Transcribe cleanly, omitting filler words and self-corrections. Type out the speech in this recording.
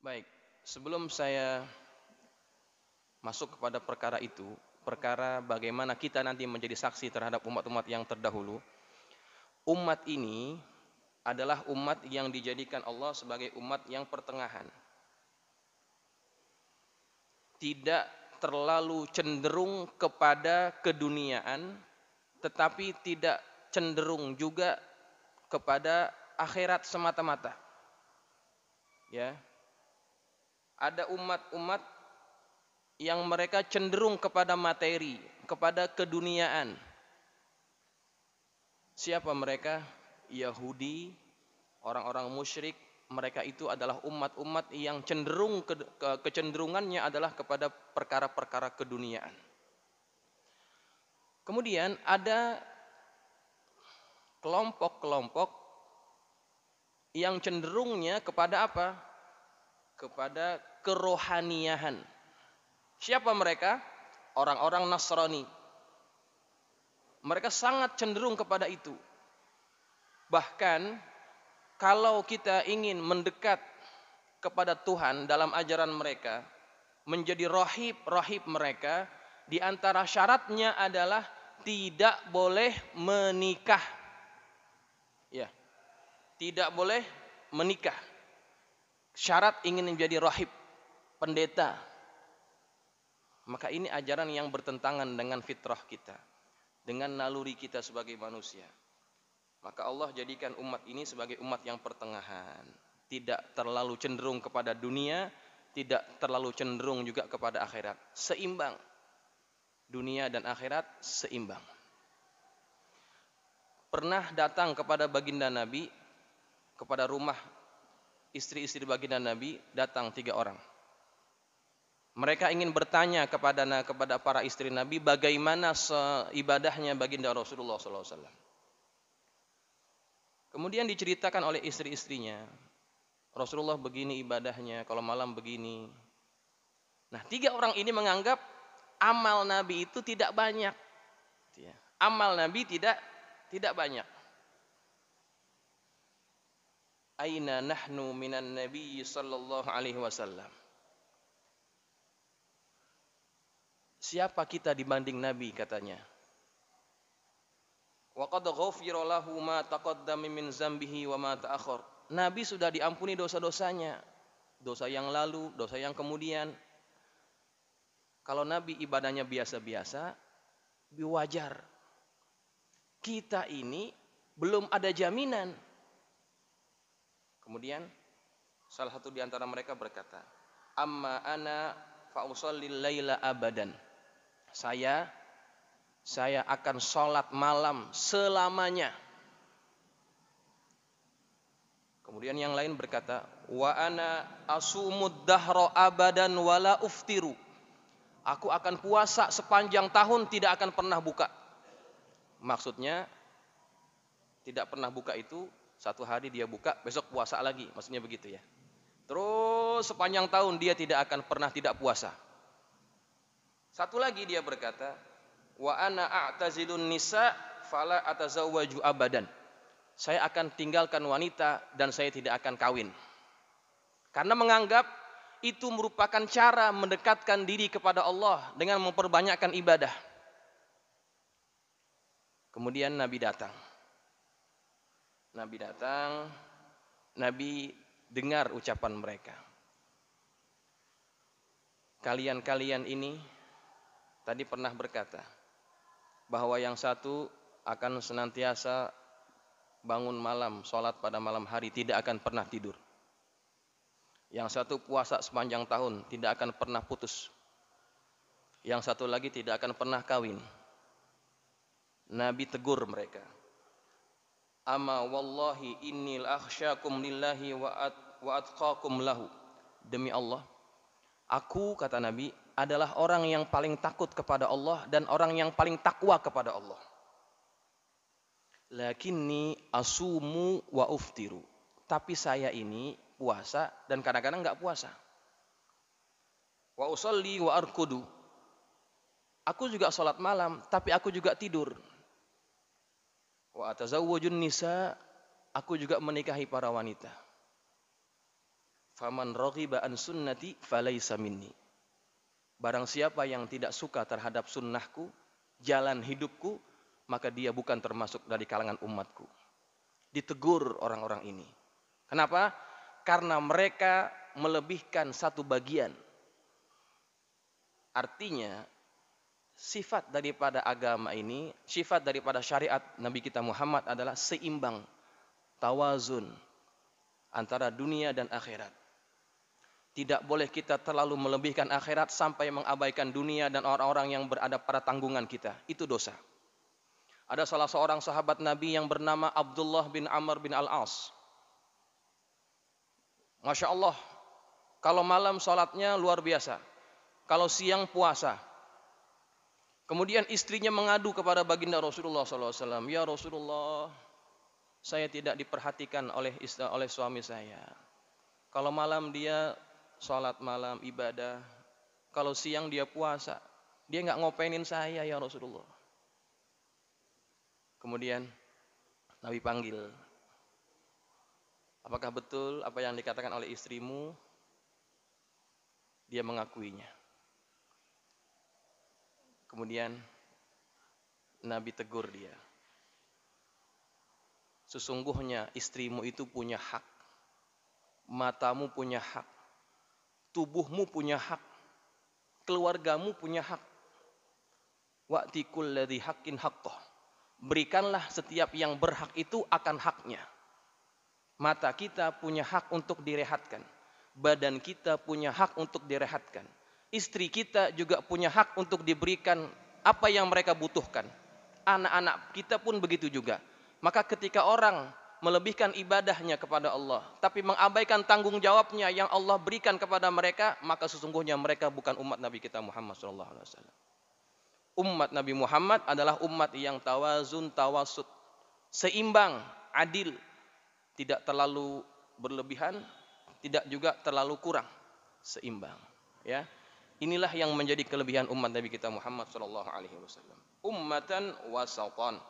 Baik, sebelum saya masuk kepada perkara itu, perkara bagaimana kita nanti menjadi saksi terhadap umat-umat yang terdahulu. Umat ini adalah umat yang dijadikan Allah sebagai umat yang pertengahan. Tidak terlalu cenderung kepada keduniaan, tetapi tidak cenderung juga kepada akhirat semata-mata. Ya. Ada umat-umat yang mereka cenderung kepada materi, kepada keduniaan. Siapa mereka? Yahudi, orang-orang musyrik. Mereka itu adalah umat-umat yang cenderung kecenderungannya adalah kepada perkara-perkara keduniaan. Kemudian ada kelompok-kelompok yang cenderungnya kepada apa? Kepada kerohaniahan. Siapa mereka? Orang-orang Nasrani. Mereka sangat cenderung kepada itu. Bahkan kalau kita ingin mendekat kepada Tuhan dalam ajaran mereka, menjadi rahib mereka, di antara syaratnya adalah tidak boleh menikah. Ya, tidak boleh menikah. Syarat ingin menjadi rahib, pendeta. Maka ini ajaran yang bertentangan dengan fitrah kita, dengan naluri kita sebagai manusia. Maka Allah jadikan umat ini sebagai umat yang pertengahan. Tidak terlalu cenderung kepada dunia, tidak terlalu cenderung juga kepada akhirat. Seimbang. Dunia dan akhirat seimbang. Pernah datang kepada baginda Nabi, kepada rumah istri-istri baginda Nabi, datang 3 orang. Mereka ingin bertanya kepada para istri Nabi bagaimana ibadahnya baginda Rasulullah SAW. Kemudian diceritakan oleh istri-istrinya, Rasulullah begini ibadahnya, kalau malam begini. Nah, 3 orang ini menganggap amal Nabi itu tidak banyak. Amal Nabi tidak banyak. Aina nahnu minan Nabi sallallahu alaihi wasallam. Siapa kita dibanding Nabi, katanya. Wa qad ghufira lahu ma taqaddama min zambihi wa ma ta'akhkhar. Nabi sudah diampuni dosa-dosanya. Dosa yang lalu, dosa yang kemudian. Kalau Nabi ibadahnya biasa-biasa, wajar. Kita ini belum ada jaminan. Kemudian salah satu di antara mereka berkata, "Amma ana fa usallil laila abadan." Saya akan sholat malam selamanya. Kemudian yang lain berkata, wa ana asumud dahra abadan wala uftiru. Aku akan puasa sepanjang tahun, tidak akan pernah buka. Maksudnya tidak pernah buka itu 1 hari dia buka, besok puasa lagi. Maksudnya begitu ya. Terus sepanjang tahun dia tidak akan pernah tidak puasa. Satu lagi dia berkata, wa ana a'tazilun nisa fala atazawwaju abadan. Saya akan tinggalkan wanita dan saya tidak akan kawin. Karena menganggap itu merupakan cara mendekatkan diri kepada Allah dengan memperbanyakkan ibadah. Kemudian Nabi datang. Nabi dengar ucapan mereka. Kalian ini tadi pernah berkata bahwa yang satu akan senantiasa bangun malam, sholat pada malam hari, tidak akan pernah tidur. Yang satu puasa sepanjang tahun, tidak akan pernah putus. Yang satu lagi tidak akan pernah kawin. Nabi tegur mereka. Ama wallahi innil akhsyakum lillahi wa atqakum lahu. Demi Allah, aku, kata Nabi, adalah orang yang paling takut kepada Allah dan orang yang paling takwa kepada Allah. Lakinni asumu wa uftiru. Tapi saya ini puasa dan kadang-kadang enggak puasa. Wa usolli wa arkudu. Aku juga sholat malam, tapi aku juga tidur. Wa atazawwajun nisa. Aku juga menikahi para wanita. Faman raghiba an sunnati falaysa minni. Barang siapa yang tidak suka terhadap sunnahku, jalan hidupku, maka dia bukan termasuk dari kalangan umatku. Ditegur orang-orang ini. Kenapa? Karena mereka melebihkan satu bagian. Artinya, sifat daripada agama ini, sifat daripada syariat Nabi kita Muhammad adalah seimbang, tawazun antara dunia dan akhirat. Tidak boleh kita terlalu melebihkan akhirat sampai mengabaikan dunia dan orang-orang yang berada pada tanggungan kita. Itu dosa. Ada salah seorang sahabat Nabi yang bernama Abdullah bin Amr bin Al-As. Masya Allah, kalau malam sholatnya luar biasa. Kalau siang puasa. Kemudian istrinya mengadu kepada baginda Rasulullah SAW. Ya Rasulullah, saya tidak diperhatikan oleh suami saya. Kalau malam dia sholat malam, ibadah. Kalau siang dia puasa. Dia nggak ngopenin saya ya Rasulullah. Kemudian Nabi panggil. Apakah betul apa yang dikatakan oleh istrimu? Dia mengakuinya. Kemudian Nabi tegur dia. Sesungguhnya istrimu itu punya hak. Matamu punya hak. Tubuhmu punya hak. Keluargamu punya hak. Wa'ti kulli haqqin haqqah. Berikanlah setiap yang berhak itu akan haknya. Mata kita punya hak untuk direhatkan. Badan kita punya hak untuk direhatkan. Istri kita juga punya hak untuk diberikan apa yang mereka butuhkan. Anak-anak kita pun begitu juga. Maka ketika orang melebihkan ibadahnya kepada Allah, tapi mengabaikan tanggung jawabnya yang Allah berikan kepada mereka, maka sesungguhnya mereka bukan umat Nabi kita Muhammad SAW. Umat Nabi Muhammad adalah umat yang tawazun, tawasud, seimbang, adil, tidak terlalu berlebihan, tidak juga terlalu kurang, seimbang. Ya, inilah yang menjadi kelebihan umat Nabi kita Muhammad SAW. Ummatan wasatan.